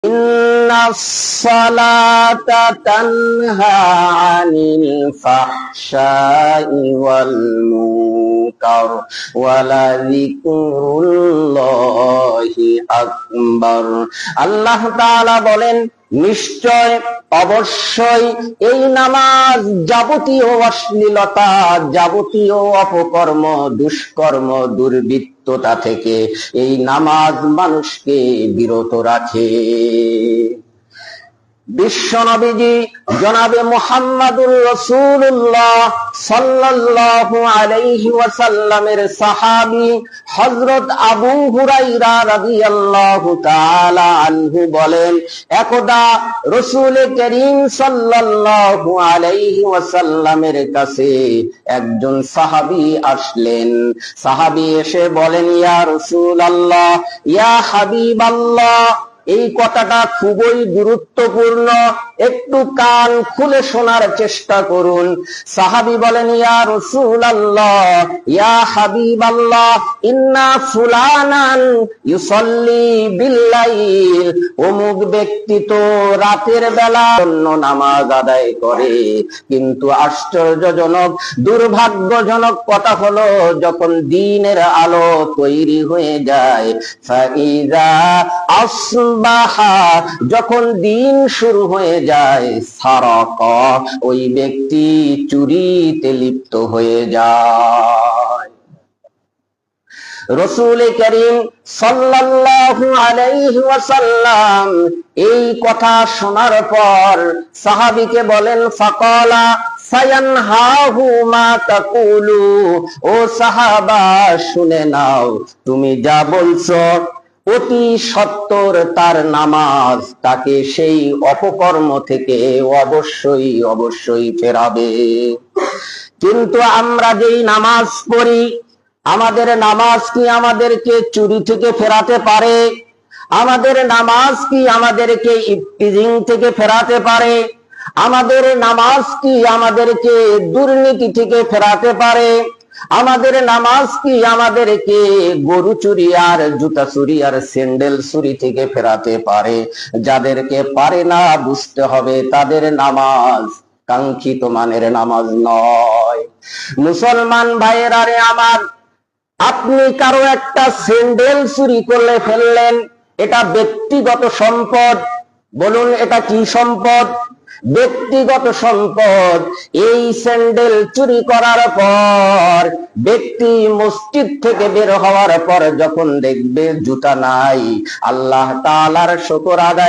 ইন্নাস সালাতা তানহা আনিল ফাহশাই ওয়াল মুনকার ওয়ালা যিকরুল্লাহি আকবার। আল্লাহ তাআলা বলেন, নিশ্চয় অবশ্যই এই নামাজ যাবতীয় অশ্লীলতা, যাবতীয় অপকর্ম, দুষ্কর্ম, দুর্বৃত্ততা থেকে এই নামাজ মানুষকে বিরত রাখে। বিশ্বনবীজি জনাবে মুহাম্মাদুর রাসূলুল্লাহ সাল্লাল্লাহু আলাইহি ওয়াসাল্লামের সাহাবী হযরত আবু হুরায়রা রাদিয়াল্লাহু তাআলা আনহু বলেন, একদা রাসূল করিম সাল্লাল্লাহু আলাইহি ওয়াসাল্লামের কাছে একজন সাহাবী আসলেন। সাহাবী এসে বলেন, ইয়া রাসূলুল্লাহ, ইয়া হাবিবাল্লাহ, এই কথাটা খুবই গুরুত্বপূর্ণ, একটু কান খুলে শোনার চেষ্টা করুন। সাহাবী বলেন, ইয়া রাসূলুল্লাহ, ইয়া হাবিবাল্লাহ, ইন্না ফুলানান ইউসাল্লি বিল্লাইল, অমুক ব্যক্তি তো রাতের বেলা নামাজ আদায় করে, কিন্তু আশ্চর্যজনক, দুর্ভাগ্যজনক কথা হলো, যখন দিনের আলো তৈরি হয়ে যায়, ফাইজা যখন দিন শুরু হয়ে যায়, সারাকা, ওই ব্যক্তি চুরিতে লিপ্ত হয়ে যায়। রাসূল করিম সাল্লাল্লাহু আলাইহি ওয়াসাল্লাম এই কথা শোনার পর সাহাবীকে বলেন, ফাকালা সায়ানহাহু মা তাকুলু, ও সাহাবা শুনে নাও, তুমি যা বলছো অতি সত্তর তার নামাজ তাকে সেই অপকর্ম থেকে অবশ্যই অবশ্যই ফেরাবে। কিন্তু আমরা যেই নামাজ পড়ি, আমাদের নামাজ কি আমাদেরকে চুরি থেকে ফেরাতে পারে? আমাদের নামাজ কি আমাদেরকে ইফতিজিং থেকে ফেরাতে পারে? আমাদের নামাজ কি আমাদেরকে দুর্নীতি থেকে ফেরাতে পারে? আমাদের নামাজ কি আমাদেরকে গরু চুরি আর জুতা চুরি আর স্যান্ডেল চুরি থেকে ফেরাতে পারে? যাদেরকে পারে না, বুঝতে হবে তাদের নামাজ কাঙ্ক্ষিত মানের নামাজ নয়। মুসলমান ভাইয়েরা রে আমার, আপনি কারো একটা স্যান্ডেল চুরি করলে ফেললেন, এটা ব্যক্তিগত সম্পদ। বলুন, এটা কি সম্পদ? ব্যক্তিগত সম্পদ। এই স্যান্ডেল চুরি করার পর ব্যক্তি মসজিদ থেকে বের হওয়ার পর যখন দেখবে জুতা নাই, আল্লাহ তাআলার শুকর আদায়